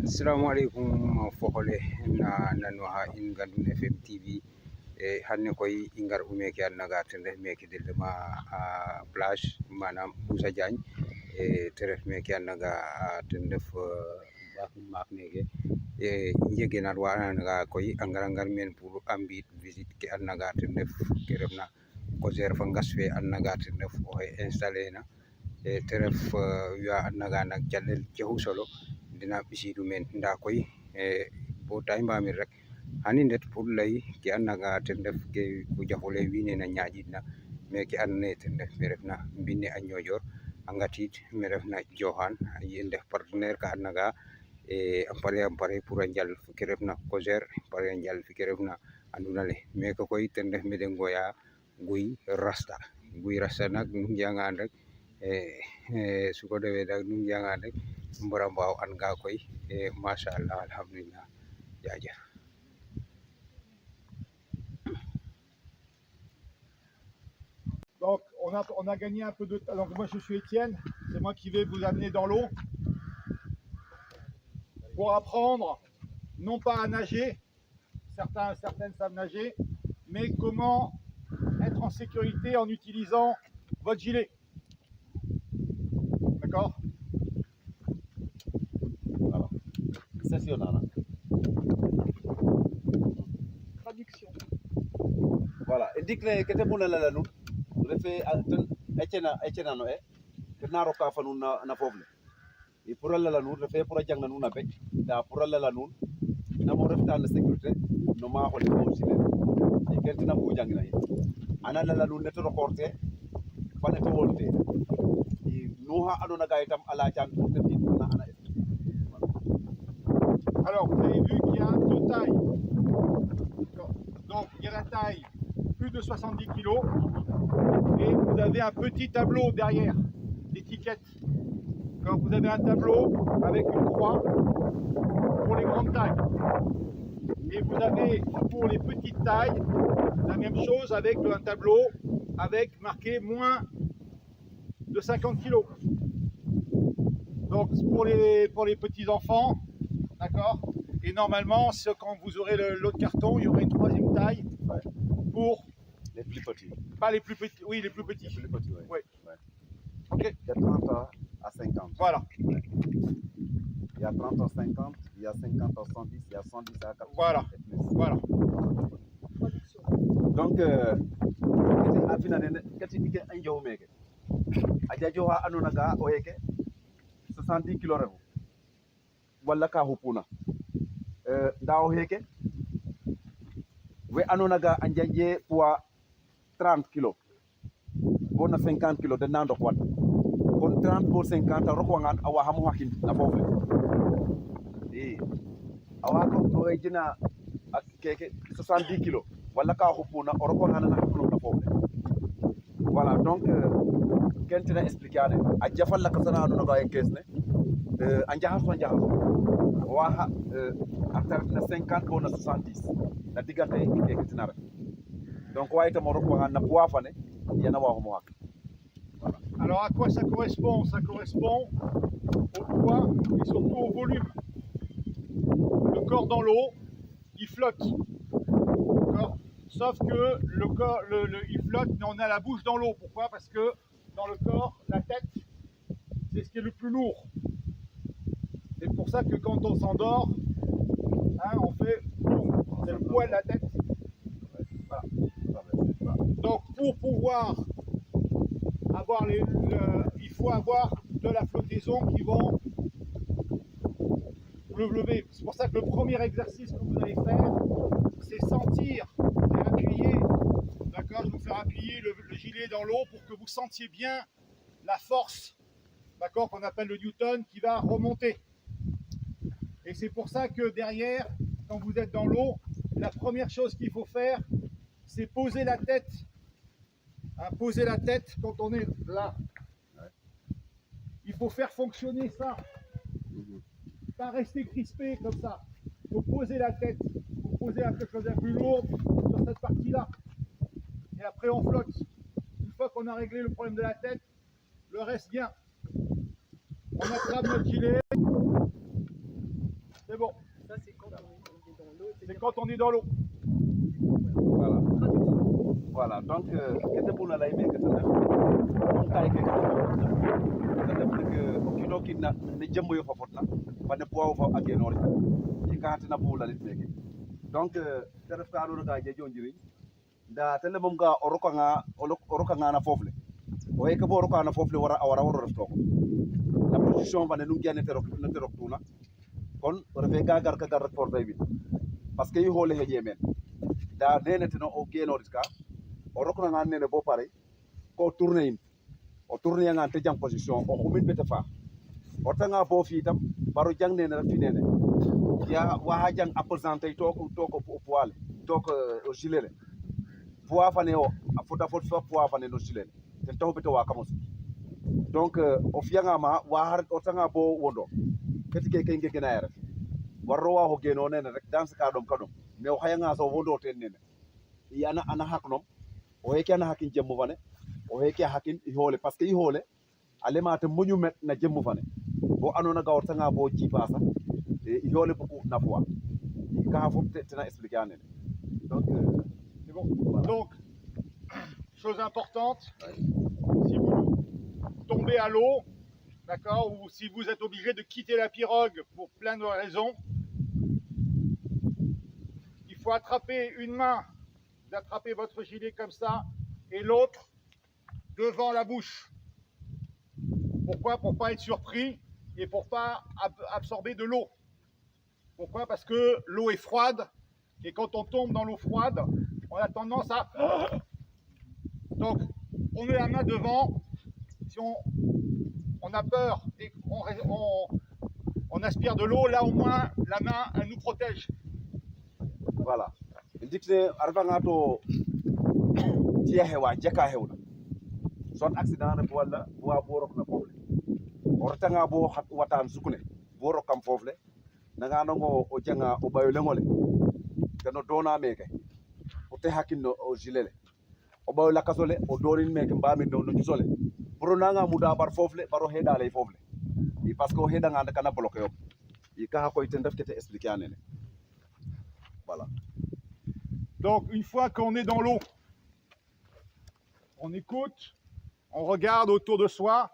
Assalamu alaikum fohole na nano ha Ingandun FM TV hanne koy ingar umeke annaga tende meke dildema plage manam Moussa Diagne teref meke annaga tende mak meke jegenar wana koy angar men pour ambit visite ke annaga tende ke refna ko zer fa ngas fe annaga tende o installé na teref ya annaga nak jalel jehu solo dina bisidu men nda koy bo tay mbamir rek hani ndet pour lay ke annaga ten def ke ku jafole wiine na ñaƴidna mais ke andoona yee ten ref me refna mbine a Niodior a ngatit me refna Diofane ye ndef partenaire ka andaga a pare pour a njal ke refna COJER pare a njal ke refna anduna le mais koy ten ref me de ngoya Guy Rasta nak nu njegangan rek su ko defee nag nu njegangan rek mbara mbaaw an ga koy machallah alhamdulillah jaajëf. Donc on a gagné un peu de temps. Donc moi je suis Étienne, c'est moi qui vais vous amener dans l'eau pour apprendre non pas à nager, certaines savent nager, mais comment être en sécurité en utilisant votre gilet. D'accord? Voilà. Traduction. Voilà, indique que tu as nous, refait Etienne Noé, que n'a pas fait na pauvre. Et pour la nous, refait pour la nous n'avec, pour la nous, n'a pas refait en sécurité, nos marques de consulter. Et quelqu'un n'a pas eu Anna la nous n'est pas reporté, pas n'est pas volté. Et nous avons un gaïtam à la jante pour te dire. Alors vous avez vu qu'il y a deux tailles. Donc il y a la taille plus de 70 kg et vous avez un petit tableau derrière d'étiquette. Quand vous avez un tableau avec une croix pour les grandes tailles. Et vous avez pour les petites tailles la même chose avec un tableau avec marqué moins de 50 kg. Donc pour les petits enfants, d'accord. Et normalement, quand vous aurez l'autre carton, il y aura une troisième taille pour les plus petits. Pas les plus petits, oui, les plus petits. Les plus petits, oui. Oui. Ouais. Ok. Il y a 30 à 50. Voilà. Ouais. Il y a 30 à 50, il y a 50 à 110, il y a 110 à 80. Voilà. Voilà. Donc, à final, quand tu dis que un jour, mec, à Djajoha Anonaga, Oyeke, 70 kg. Voilà, Kahupuna. Dao Heke, we Anonaga and Jaye pour 30 kg. Bon 50 kg de Nando Quad. Bon 30 pour 50, Rokuangan, our Hamuakin, la pauvre. Et our original at 70 kg. Voilà, Kahupuna, or Rokuangan, la pauvre. Voilà, donc, quand tu as expliqué, à Jaffa la Casana Anonaga et Kesne, Anjaha Waha after 50 ou 70 la digante e tinara donc wayta mo roko na boafane yana wa mo hak. Alors à quoi ça correspond? Ça correspond au poids et surtout au volume. Le corps dans l'eau, il flotte. Sauf que le corps il flotte mais on a la bouche dans l'eau. Pourquoi? Parce que dans le corps, la tête, c'est ce qui est le plus lourd. C'est pour ça que quand on s'endort, hein, on fait c'est le poids de la tête. Voilà. Donc pour pouvoir avoir il faut avoir de la flottaison qui vont vous lever. C'est pour ça que le premier exercice que vous allez faire, c'est sentir et appuyer. D'accord, je vais vous faire appuyer le gilet dans l'eau pour que vous sentiez bien la force, d'accord, qu'on appelle le Newton, qui va remonter. Et c'est pour ça que derrière, quand vous êtes dans l'eau, la première chose qu'il faut faire, c'est poser la tête. Hein, poser la tête quand on est là. Il faut faire fonctionner ça. Pas rester crispé comme ça. Il faut poser la tête. Il faut poser quelque chose d'un plus lourd sur cette partie-là. Et après on flotte. Une fois qu'on a réglé le problème de la tête, le reste vient. On attrape notre gilet. C'est bon. Ça, c'est quand on est dans l'eau. C'est quand on est dans l'eau. Voilà. Voilà. Donc, kete buna lay me kete na. On tay ke kete que okino kinna ne jemmo yo fofotna bande poids fo age nori ci katina bula lit meke. Donc, te ref ka do ga je jonjiri da tele mom ga oroka nga na fofle. O e ke bo oroka na fofle wara ref toko. La position bande nu gene terok tuna. Kon refe ga gar ka gar for tay bi. Parce que yi hole heje men. Da nene tino o genorit ka o rokna nga nene bo pare ko tourner in o tourner nga te jang position o xumin bete fa o tanga bo fi tam baro jang nene rek fi nene ya wa jang appesanté to ko poil to ko o gilet poids fane o fota fot fa poids fane no gilet ten taw bete wa kamos donc o fianga ma wa har o tanga bo wondo keti ke ke ngena yare warro wa ho geno nene rek dans ka dom mais o hayanga so wondo ten nene yana ana haknom o yake ana hakin jemmu fane o yake hakin ihole parce que ihole alema te muñu met na jemmu fane bo anona gawr tanga bo ji pasa e ihole beaucoup na fois ka fop tena expliquer anen donc c'est bon. Voilà. Donc chose importante, si vous tombez à l'eau, d'accord, ou si vous êtes obligé de quitter la pirogue pour plein de raisons, il faut attraper une main, d'attraper votre gilet comme ça, et l'autre devant la bouche. Pourquoi? Pour pas être surpris et pour pas absorber de l'eau. Pourquoi? Parce que l'eau est froide, et quand on tombe dans l'eau froide, on a tendance à... Donc, on met la main devant. Si on a peur et on aspire de l'eau, là au moins, la main, elle nous protège. Voilà. Dicte arvanga to tiya hewa jaka hewna son accident ne wala wa borok na fofle ortanga bo hat watan sukune borok kam fofle nanga nango o janga o bayo lengole tano dona meke o te hakinno o jilele o bayo lakasole o dorin meke mbami no jusole pro nanga muda bar fofle baro heda lay fofle i parce que o heda nganda kana bloqué yo i ka ko iten def kete expliquer anene voilà. Donc, une fois qu'on est dans l'eau, on écoute, on regarde autour de soi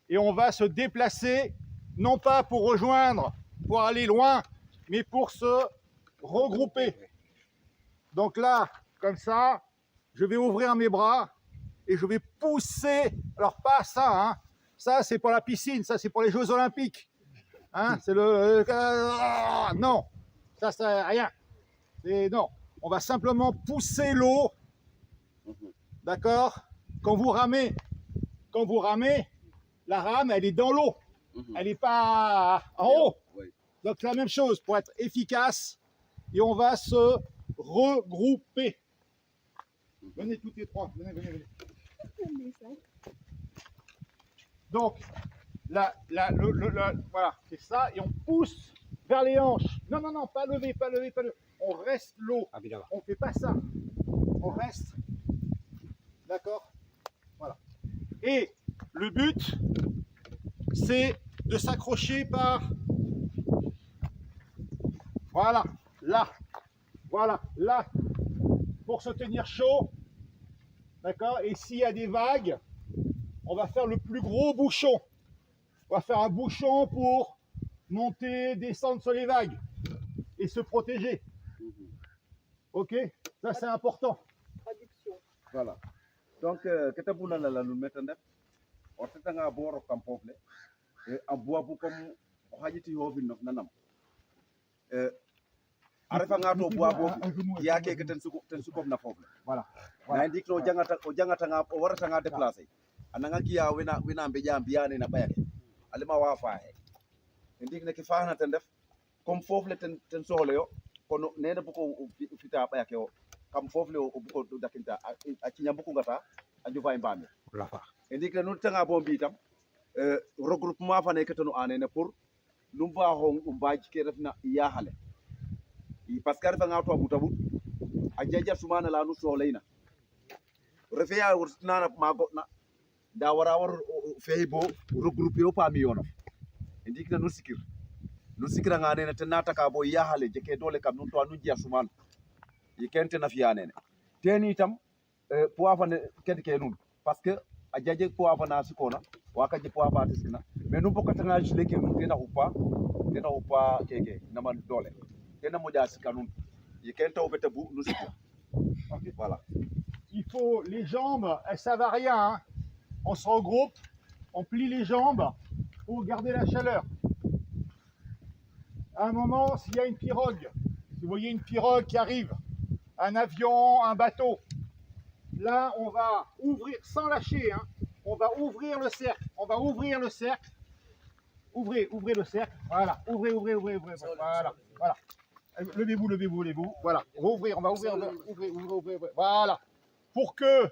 et on va se déplacer, non pas pour rejoindre, pour aller loin, mais pour se regrouper. Donc là, comme ça, je vais ouvrir mes bras et je vais pousser. Alors pas ça, hein. Ça c'est pour la piscine, ça c'est pour les Jeux Olympiques. Hein, c'est non, ça c'est rien. Non. On va simplement pousser l'eau, d'accord? Quand vous ramez, la rame, elle est dans l'eau, elle n'est pas en haut. Donc c'est la même chose pour être efficace et on va se regrouper. Venez toutes les trois, venez. Donc, voilà, c'est ça, et on pousse vers les hanches. Non, pas lever. On reste l'eau. On ne fait pas ça. On reste. D'accord? Voilà. Et le but, c'est de s'accrocher par... Voilà, là. Voilà, là. Pour se tenir chaud. D'accord? Et s'il y a des vagues, on va faire le plus gros bouchon. On va faire un bouchon pour monter, descendre sur les vagues et se protéger. Ok, ça c'est important. Traduction. Voilà. Donc, kete buna la nu metande o tetanga boro kam pofle e abwa bu comme o hajiti hovin no nanam arefa ngato bwa bo yake keten sukom na pofle. Voilà. Na indik no jangata nga o warata nga déplacer ananga kiya wena mbeja mbiyane na bayake alima wa faahe indik ne ki faana ten def comme fofle ten sohlo yo kono nene bu ko fita bayake o kam fofle o bu ko dakinta a cinya bu ko ngata a jufa mbambe la fa indik ne nu tanga bo mbi tam regroupement fa ne ketanu anene pour num va ho mbaji ke refna ya hale parce que refa nga to bu tabu a jeja sumana la nu sohlayna refe ya nana mago na da war fey bo regrouper o pa mi yono indik ne nu sikir nu sikira nga nene te nata ka bo yahale je ke dole kam nun to anu jiya suman yi kente na fiya nene teni itam poiva ne kedi ke nun parce que a jaje poiva na sikona waka je poiva tiskina mais nu bokata na jile ke nun tena upa keke naman dole tena moja sikanun yi kente obete bu nu sikira. Okay. Voilà. Il faut les jambes, elles savent à rien. Hein. On se regroupe, on plie les jambes pour garder la chaleur. À un moment, s'il y a une pirogue, si vous voyez une pirogue qui arrive, un avion, un bateau, là, on va ouvrir, sans lâcher, hein, on va ouvrir le cercle. On va ouvrir le cercle. Ouvrez le cercle. Voilà. Ouvrez. Voilà. Levez-vous. Voilà. On va ouvrir, ouvrez. Voilà. Pour que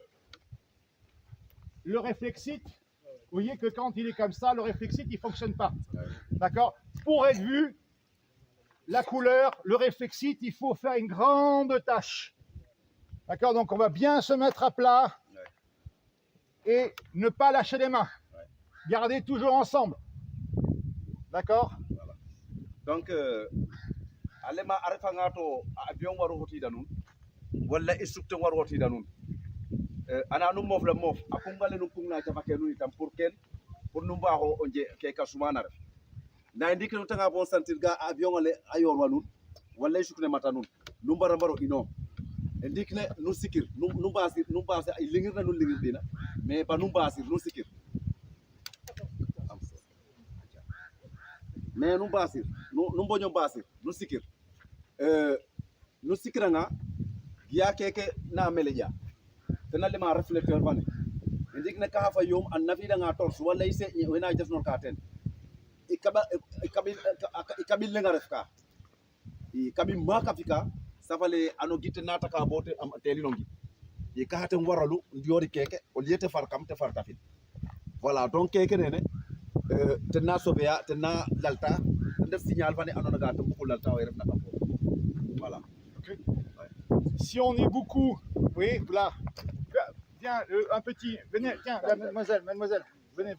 le réflexite, vous voyez que quand il est comme ça, le réflexite, il ne fonctionne pas. D'accord? Pour être vu, la couleur, le réflexite, il faut faire une grande tâche. D'accord? Donc on va bien se mettre à plat et ne pas lâcher les mains. Gardez toujours ensemble. D'accord? Voilà. Donc, alema arefanga to avion waru hotida nun walla instructeur waru hotida nun ana num mof la mof akungale num kungna ca make nun itam pour num baxo onje ke ka sumana ref na ndik no tanga bon sentir ga avion ale ayor wanun walla instructeur mata nun num baro ino ndik ne nu sikir num basir ay lingir na nun lingir dina mais ba num basir nu sikir mais num basir num boño basir nu sikir nu sikiranga giya keke na meleja tena lema reflecteur bane indik ne ka fa yom an nafi da nga tors wala ise wena jasno ka ten ikabil lenga refka ikabil maka fika safale ano gitte nata ka bote am telinongi e ka haten waralu ndiori keke o liete farkam te farta fin voilà donc keke nene tena sobea tena lalta ndef signal bane anona ga tam ko lalta way ref na kam. Voilà. Okay. Ouais. Si on est beaucoup, oui, là, viens, un petit, venez, tiens, là, mademoiselle, venez,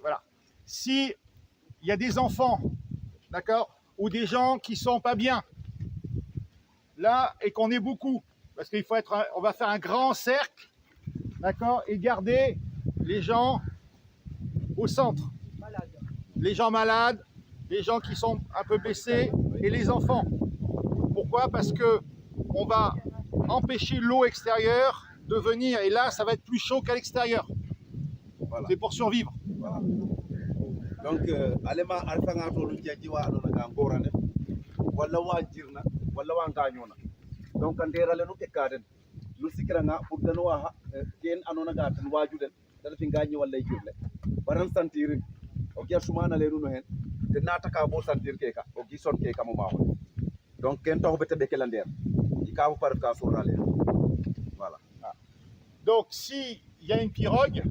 voilà. Si il y a des enfants, d'accord, ou des gens qui sont pas bien, là, et qu'on est beaucoup, parce qu'il faut être, on va faire un grand cercle, d'accord, et garder les gens au centre. Les gens malades, les gens qui sont un peu blessés et les enfants. Pourquoi? Parce que on va empêcher l'eau extérieure de venir et là, ça va être plus chaud qu'à l'extérieur. Voilà. C'est pour survivre. Voilà. Donc, alema alfanga to lu jaji wa anona ga ngorane wala wa jirna wala wa ngañona. Donc ndera le no kekaden lu sikiranga pour dano wa ken anona ga tan wajuden dana fi ngañi wala jirle baran santirin o giya sumana le no hen te nata ka bo sentir keka o gi son keka mo mawo donc ken taw bete be kelander di ka par ka sur aller. Voilà. Donc si il y a une pirogue,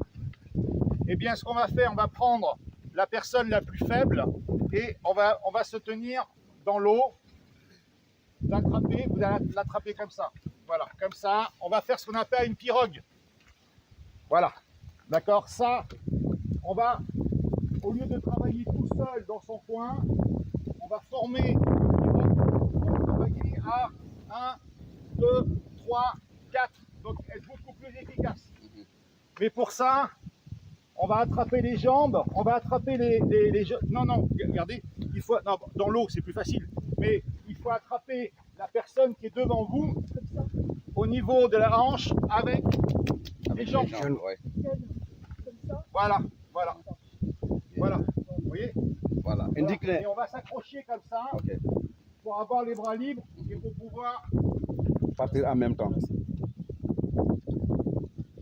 eh bien ce qu'on va faire, on va prendre la personne la plus faible et on va se tenir dans l'eau, l'attraper, vous allez l'attraper comme ça. Voilà, comme ça, on va faire ce qu'on appelle une pirogue. Voilà. D'accord? Ça, on va, au lieu de travailler tout seul dans son coin, on va former une pirogue. On va travailler à 1, 2, 3, 4. Donc être beaucoup plus efficace. Mais pour ça, on va attraper les jambes, on va attraper les jambes. Non, regardez, il faut, non, dans l'eau c'est plus facile, mais il faut attraper la personne qui est devant vous, au niveau de la hanche, avec les jambes. Ouais. Voilà. Vous voyez? Voilà. Voilà. Et on va s'accrocher comme ça, OK. pour avoir les bras libres et pour pouvoir Partir en même temps.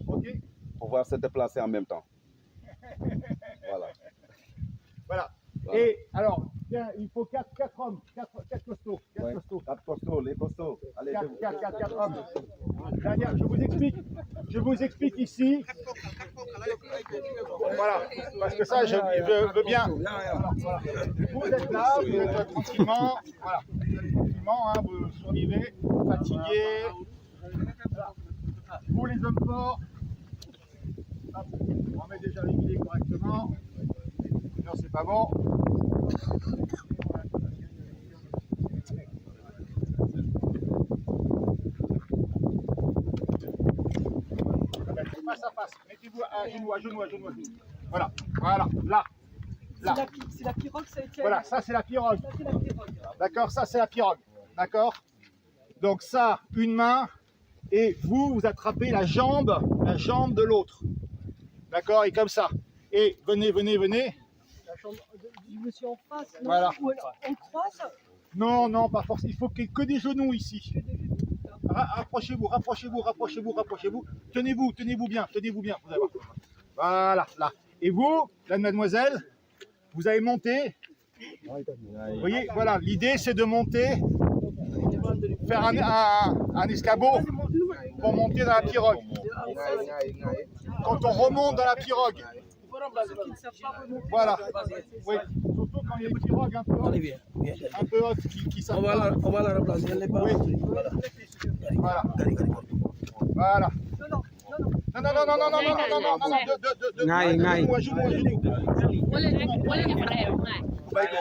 OK? Pouvoir se déplacer en même temps. Voilà. Et alors, tiens, il faut 4 hommes, 4 costauds. 4 Ouais. costauds. 4 costauds, les costauds. Allez, 4 hommes. Derrière, je vous explique ici. Voilà, parce que ça, je veux bien. Vous êtes là, vous êtes tranquillement. Voilà, vous êtes tranquillement, hein, vous survivez, fatigués. Voilà. Pour les hommes forts, on met déjà les guillemets correctement. Non, c'est pas bon. Face à face. Mettez-vous à genoux, à genoux, à genoux, à genoux. Voilà, voilà, là. Là. C'est la pirogue, ça, Étienne. Voilà, ça c'est la pirogue. Ça, c'est la pirogue. D'accord, ça c'est la pirogue. D'accord. Donc ça, une main, et vous attrapez la jambe de l'autre. D'accord, et comme ça. Et venez. La chambre du monsieur en face. Non, Voilà. Ou alors, on croise. Non, pas forcément. Il faut qu'il y ait que des genoux ici. Rapprochez-vous. Tenez-vous bien. Vous allez voir. Voilà, là. Et vous, la mademoiselle, vous avez monté. Vous voyez, voilà, l'idée c'est de monter, faire un escabeau pour monter dans la pirogue. Quand on remonte dans la pirogue, Qui ne savent pas remonter. voilà. Oui. Surtout quand il y a une pirogue un peu haute qui On va la remplacer, elle n'est pas Oui. montée. Voilà. Voilà. Voilà. Non. Non, Ngaay. à genoux. Vas-y.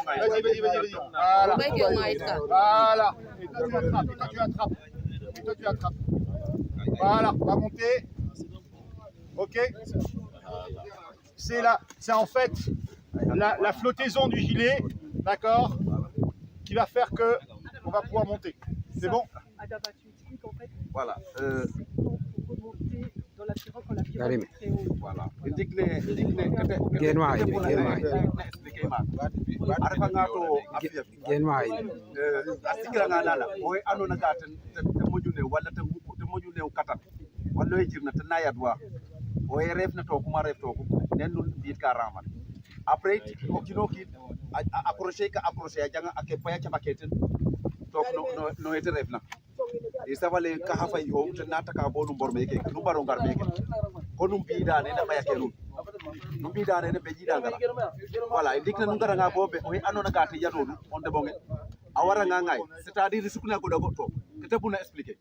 Voilà. Et toi tu attrapes. Voilà, on va monter. Ok. C'est en fait la flottaison du gilet, d'accord, qui va faire que on va pouvoir monter. C'est bon? Adama, tu expliques en fait Voilà. pour remonter dans la pirogue quand la pirogue Karim. est très haute. Voilà. Genwaay. A sikiranga nana oye andona ga te moƴu new walla te moƴu new katan walla ye jirna te na yadwa oye refna tokum a ref tokum nen nun mbiit ka raman après o kino kiin a accrocher a janga a ke paya caɓa ke ten took no yete refna i safale ka xa fay o ten na taka bo nu mbor meke nu mbaro ngar meke ko nu mbiida nene ɓaya ke nuun nu mbiida nene ɓe ƴiɗa ngara voilà i ndik ne nu ngaranga bo ɓe oxe andona ga te yadonu o ndeɓonge a waranga ngaay c'est à dire i sukna goɗa goɗ took ke te buna expliquer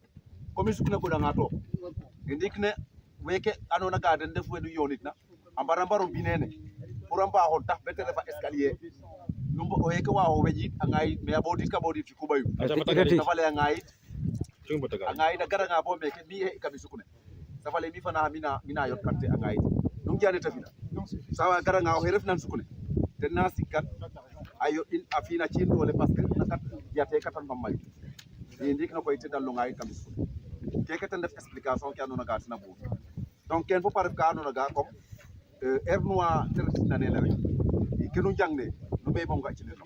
comme i sukna goɗanga took i ndik ne weke andona ga den ndef wenu yonit na a mbaro mbi nene pour a mbaxon tax bete refa escalier o xeke waaxo weƴiid a ŋaayid mais a ɓodid fi kuɓayu safa le a ŋaayid a garanga bo meke mi he kam i sukne safa le mi fana mina yot kante a ŋaayid nu njane te fina sa garanga oxe refnan sukne ten na sikkan a yoɗin a fi'na ciin doole parce que nakat yate katan fam mayu i ndiik na koy te dalonga yit kam i sukne keke ten ref explication ke andona ga tena buur donc ken fop a ref ka andona ga comme heure noa te retna nene rek ke nu njang ne nu ɓey bo nga cineno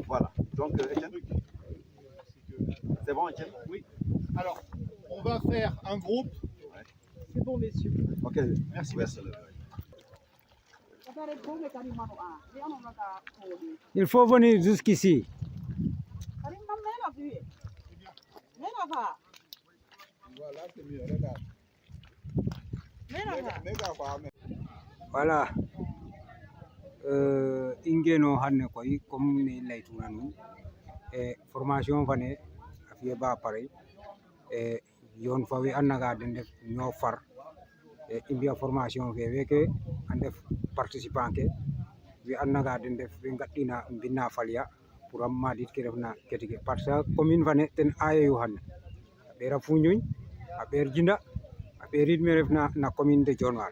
voilà donc Etienne c'est bon Etienne Oui. Alors, on va faire un groupe. C'est bon, messieurs. ok Merci. Il faut venir jusqu'ici. Voilà. Ingeno hanne koy comme ni laytuna nun formation fane a fiye ba pare yon fa we annaga den def ñoo far i mbiya formation fe weke a ndef participant ke we annaga den def we ngaɗɗina mbinna falya pour a madid ke refna ketige parce que commune fane ten ayeyu hanne a ɓeera Foundiougne a ɓeer Djinda a ɓeerid me refna na commune de Dionewar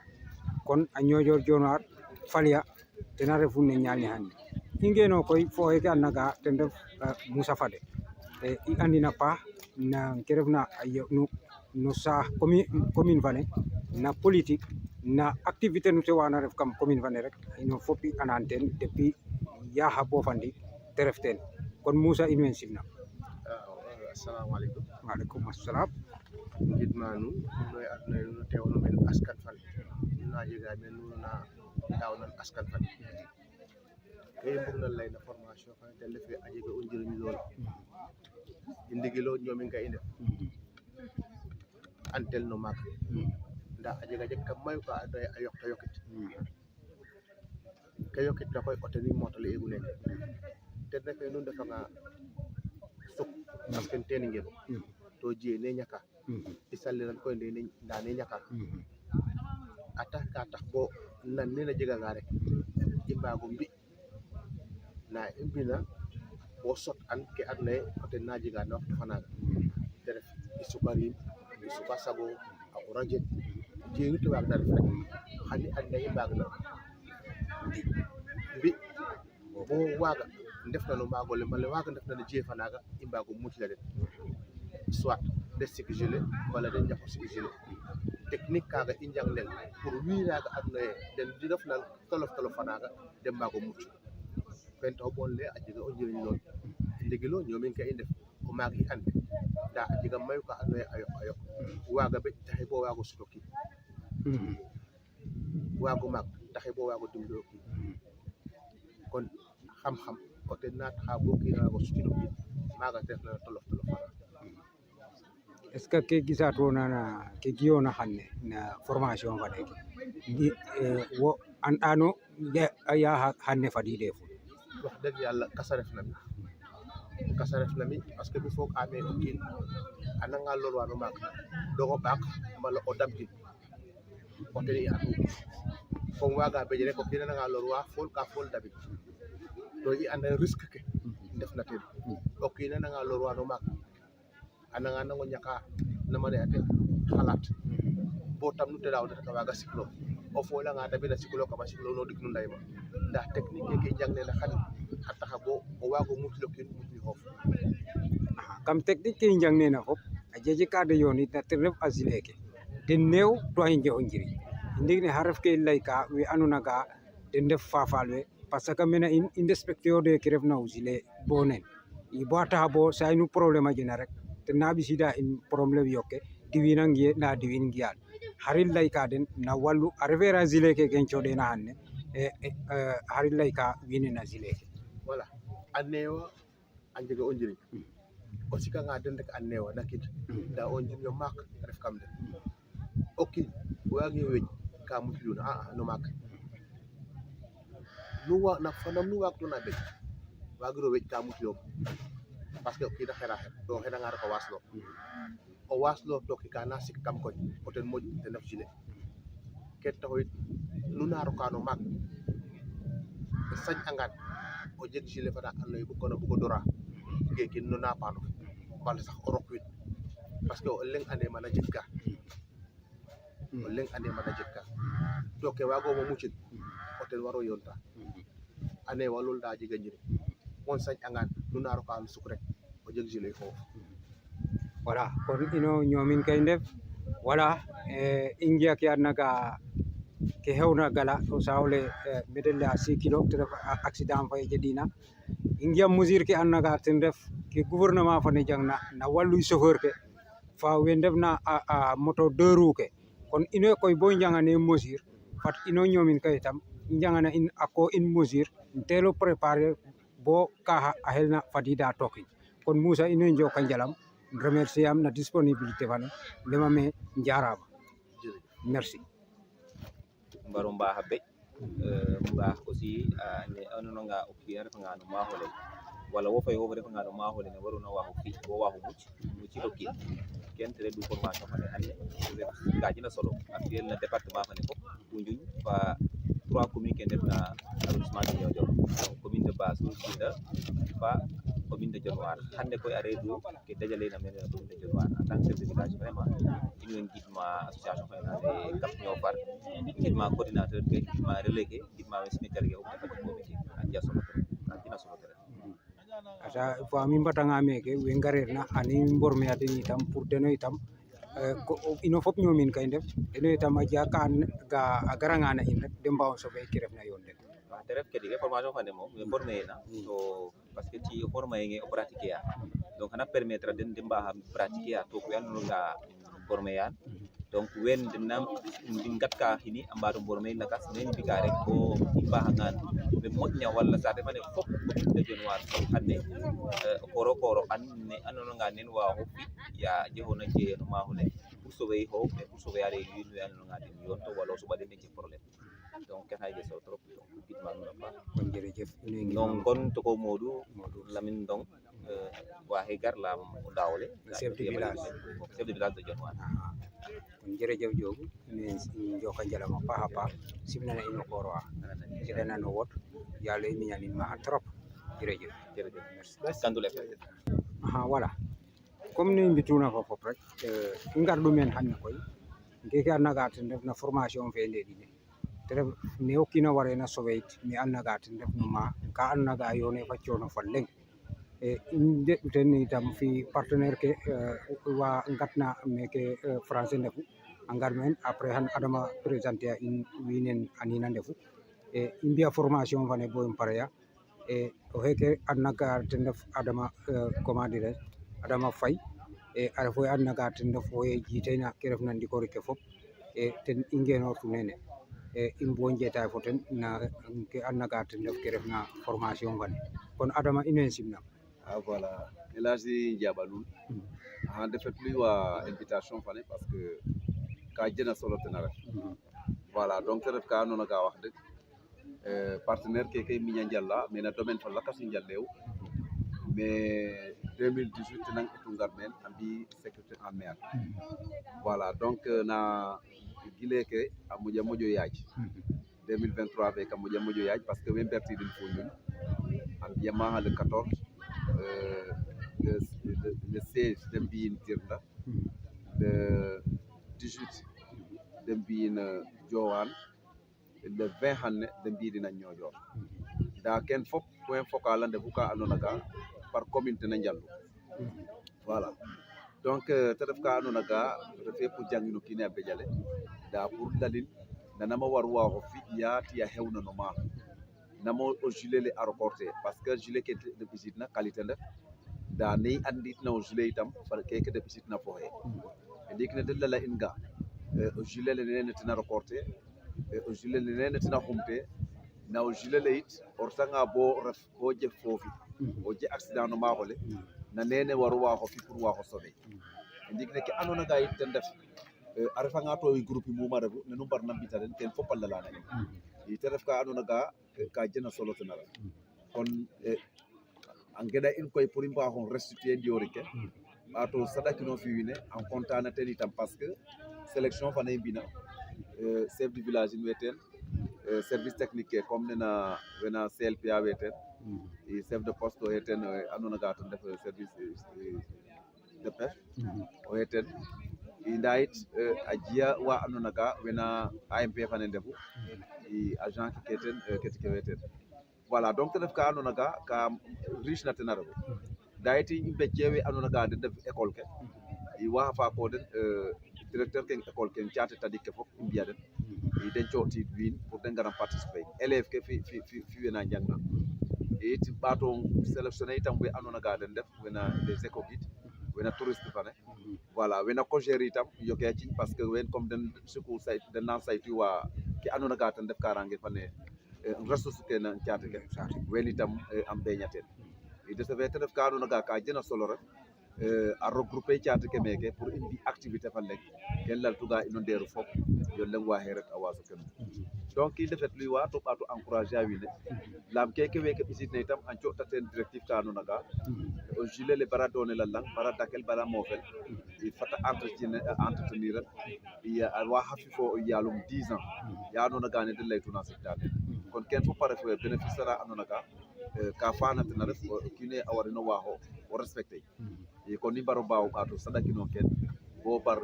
kon a ñoƴor Dionewar falya tena refu ne ñalni hande i ngeno koy fo xeke annaga ten ref Moussa Fade i andina paax na ke refna a yo'nu no saax commune fane na politique na activité nu te wana ref kam commune fane rek ino fop i anan ten depuis yaxa bo fa ndiik te ref ten kon Moussa in way simna assalamu alaikum waaleykum assalam gidma nuun noye aduna ye nuun teewno men askan fane na jega men nuuna dawnan askan fane ke i mbugna layna formation fane ten refe a jega o njiriñ lool i ndigilo ñoomin ga i ndef antel no maak nda a jega jeg kam mayu ka andoona ye a yoqta yoqit ke yoqitna koy o teni motole egu nene ten refe nu ndefanga suk parce que ten ngenu to jiye ne ñaka i saliran koy nda ne ñaka a tax ka tax bo nan nene jega nga rek i mbaago mbi na imbina o sot an ke adna kote najiga na waxtu fanaga te ref isukarim isuka sago a urajet jeeru to waag na ref rek xani adna i mbaag na mbi bo waaga ndef na no maagole mbala waaga ndef na no jee fanaga i mbaago mucla den soit de sik gelé wala de ñako sik gelé technique kaga i njangnel pour wiiraga adna ye den di ref na tolof fanaga de mbaago mucc fen tax bon le a jega o njiriñ lool ndigilo ñoomin ka i ndef o maag i ande nda a jega mayu ka andona ye a yoq waaga be taxe bo waago suto kiin waago maag taxe bo waago dimle o kiin kon xam-xam coté na taxa bo kiin waago sutino kiin maaga te ref na tolof fanaga est ce que ke gisatona na ke giyona xanne na formation fa neke wo an ano ya xanne fadide fu wax dëgg yàlla kasa ref na mi parce que mi foog ame o kiin a nanga lorwa no maak dogo ɓaak mbala o damtin o ten i andu comme waaga beje rek o kiin a nanga lorwa fool ka fool damit to i anda risque ke ndef na ten o kiin a nanga lorwa no maak a nanga nango ñaka nama ne a ten xalaat bo tam nu te daaw rek a waaga siklo o foolanga damit a siklo kama siklo no dik nu ndeyma ndax technique ke i njang nena xan a taxa bo o waago muclo kiin mucli xoof kam technique ke i njang nena fop a jege ka de yoonit na ten ref asile ke den neew to a nje o njiriñ ndig ne xa ref ke i layka we andona ga den ndef fafaal we parce que mene i respecté o de ke refna usile bo nen i bo a taxa bo say nu problème a jena rek ten na ɓisida in problème yoke diwin a ngiye nda diwin ngiyan xarit layka den na wallu a refeera zile ke gen coɗena xan ne xarit layka wiin we na zile ke voilà a neewa a njega o njiriñ o sikanga den rek a neewa nakid nda o njirño maak ref kam den o kiin waage wej ka mucluna no maak fanam nu waag tona ɓej waagiro wej ka mucloom parce que o kiin a xera xer to o xenanga rek o waaslo toki kana sik kam koy o ten moƴ ten ref gilet ken taxu yit nu na roka no maak sañ angan o jeg gilet fana andona ye bukona bugo dora gekin no napano wala sax o rok win parce que o leng ande mana jeg ka to ke waagoma mucin o ten waro yoonta ane walol nda jega njiriñ mon sañ angan nu na roka no suk rek o jeg gilet foofu voilà kon ino ñoomin kay ndef voilà i ngiya ke adna ga ke xewna gala to sawle medel le a 6 kilo te ref accident fa jedina i ngiya mesure ke andna ga ten ref ke gouvernement fa ne jangna na wallu chauffeur ke fa we ndefna a moto 2 roues ke kon ino koy bo njangane mesure fat ino ñoomin kay tam i njangana in a ko in mesure telo préparer bo ka a xelna fadida tokin kon Moussa ino njoka njalam remercier am na disponibilité fane lema me njarama merci mbaro mbaxa beƴ mbaax aussi ne andona nga o kiin a refanga no maaxole wala wo fay wo refanga no maaxole ne warona waaxo fi bo waaxo muciro kiin ken te reɗu formation fane xane ka jina solo a fiyel na département fane fop Foundiougne fa 3 commune ke ndefna arrondissement de Niodior donc commune de Bassoul Djida fa commune de Dionewar hande koy a reedu ke dajalena mene no commune de Dionewar en tant que chef de village vraiment in way ngidma association fe nade Cap Niofar ngidma coordinateur ke ngidma relais ke ngidma we signataire ke fop te fadiid ke a jega solo trop a jina solo trop ata fa mi mbatanga meke we ngareerna ani mborme a den itam pour deno itam ino fop ñoomin kay ndef deno itam a jega ka ga a garanga na in rek de mbaaw soɓe ke refna yoon den te ref ke dige formation fane moom we former ena to parce que ti o former enge o pratiquer a donc xana permettre a den de mbaxa pratiquer a to we andona nga former yan donc wen denam ngat ka xini a mbato former lakas men mbika rek bo i mbaxangan we moƴna wala saate fane fop de Dionewar xane o kooro an ne andona nga nen waaxo fi ya jegona jeye no maaxole pour sauver xoox mais pour sauver ale wiin we andona nga den yoon to wala o soɓa den ne jeg problème donc ken xaye so trop gidma nuun a paax kon jerejef donc kon toko Modou Lamine Ndong waxe gar lam o ndaawole chef de village de Dionewar kon jerejef Diop ne njoka njalam a paax simnana ino koor wa jeɗana no wod yalo i miñanin ma trop jërëjëf jërëjëf merci Kandul FM voilà comme ni mbituna fo fop rek i ngarɗu meen xanna koy keke a naga ten ref na formation fe ndeɗine te ref ne o kiina wareena sauver it me a naga ten ref no ma ka and naga yoone fa coono fa leŋ i ndeɗu ten itam fi partenaire ke wa ngatna meke français ndefu a ngar meen après xan Adama présenter a in wiin anina ndefu i mbi'a formation fane bo i pare'a o xeeke a naga ten ref Adama comment dirais Adama Faye a ref oxe and naga ten ref oxe jiiteyna ke refna ndikorik ke fop ten i ngenoortu nene i mbo njetaay fo ten na ke and naga ten ref ke refna formation fane kon Adama in way simnang voilà Elhadji Ndiaba Loul en defetluwi wa invitation fane parce que ka jena solo ten a ref voilà donc te ref ka andoona ka wax deg partenaire keke miña njala mais na domaine fa lakas i njalew mais 2018 tenang etu ngar meen a mbi sécurité en mer voilà donc na gileke a moƴo yaaj 2023 fe ka moƴo yaaj parce que we mbertidin fo ñun a mbiya maaxa le 14 le 16 de mbi'in Tirnda le 18 de mbi'in Diowane le 20 xanne de mbi'in a Niodior nda ken fop point focal a ndefu ka andoona ka par commune ten a njalu voilà donc te ref ka andoona ka refe pour jangin o kiin a mbejale nda pour lalin na nama war waago fi'ya tiya xewna no maax namo o gilet le a reporter parce que gilet ke de ɓisitna qualité ndef nda ne i anditna o gilet itam par keke de ɓisitna fo xe ndiik ne de lala in ga o gilet le nene ten a reporter o gilet le nene ten a xumte na o gilet le yit o retanga bo ref bo jeg foofi o jeg accident no maaxo le na nene waru waaxo fi pour waaxo sauver ndiik ne ke andoona ga yit ten ref a refanga to groupe muma refu nenu mbarna mbita den ten fop a lalana in i te ref ka andoona ka jena solo ten a ref kon a ngeɗa in koy pour i mbaaxo restituer Ndiori ke ɓaato saɗakino fi wiin we en content ten itam parce que sélection fana i mbina chef du village in way teen service technique ke comme nena wena CLPA way teen i chef de poste oxey teen andoona ga ten ref service de pêche oxey teen i nda yit a jiya wa andoona ka wena AMP fane ndefu i agent ke teen keti ke way teen voilà donc te ref ka andoona ka riche na ten a refu nda yit i mbecce we andoona ka den ndef école ke i waxa faako den directeur ke école ke caate tadik ke fop i mbi'a den i den cooxtiid wiin pour de ngara participer élève ke fi wena njangna it ɓaato sélectionner itam we andoona ka den ndef wena les éco guide wena touriste fane voilà wena cogère itam yoke a ciiñ parce que wen comme den suku den na saytuwa ke andoona ka ten ndef karange fane ressource ke na caate ke wen itam a mbeña teen i de ce fait te ref ka andoona ka jena solo rek a regrouper caate ke meke pour i mbi activité fa leŋ ken laltuga ino ndeeru fop yo leŋ waxe rek a waaso ken donc i ndefetluwa to ɓaato encourager a wiin we laam keke weke ɓisitna itam a cooxta teen directive ka andoona ka o gilet le bara doonel a lang bara dakel bara moofel i fata entretenir a wa xafi fo yaalum 10 ans ya andoona ka ne de laytuna sigta nen kon ken fop a ref bénéfice ara andoona ka faana ten a ref o kiin a warino waaxo o respecter i kon i mbaro mbaaw ɓaato saɗakino ken bo bar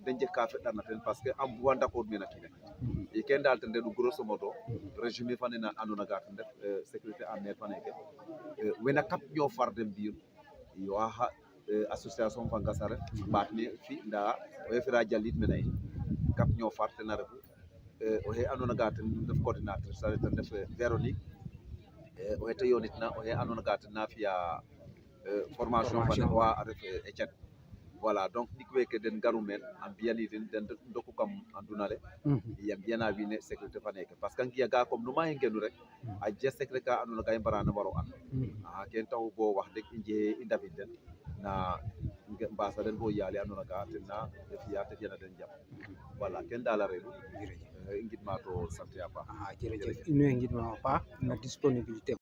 de njeg ka feɗarna ten parce que a mbuga ndakooɗ mene kine i ken daal ten reɗu grosso modo résumé fa nene andoona ka ten ref sécurité en mer faneke wena kap ñoofar den mbiyun i waxa association fa Ngasare ɓaat ne fi nda oxe fira jaliid mene in kap ñoofar ten a refu oxe andoona ka ten ref coordinatrice ten ref Véronique oxe te yoonitna oxe andoona ka ten na fi'a formation fane wa a ref Etienne voilà donc ɗik weke den ngaru meen a mbiyanidin den ndoku kam anduna le a mbiyana wiin we sécurité fa neke parce que ngiyaga comme numa i ngenu rek a jega secret ka andoona ka i mbarana mbaro and ken taxu bo wax deg i njexe i ndafid den na mbaasa den bo yaale andoona ka ten na fi'a te jena den jam voilà ken daal a reedu i ngidma to sant a paax jërëjëf in way ngidma a paax na disponibilité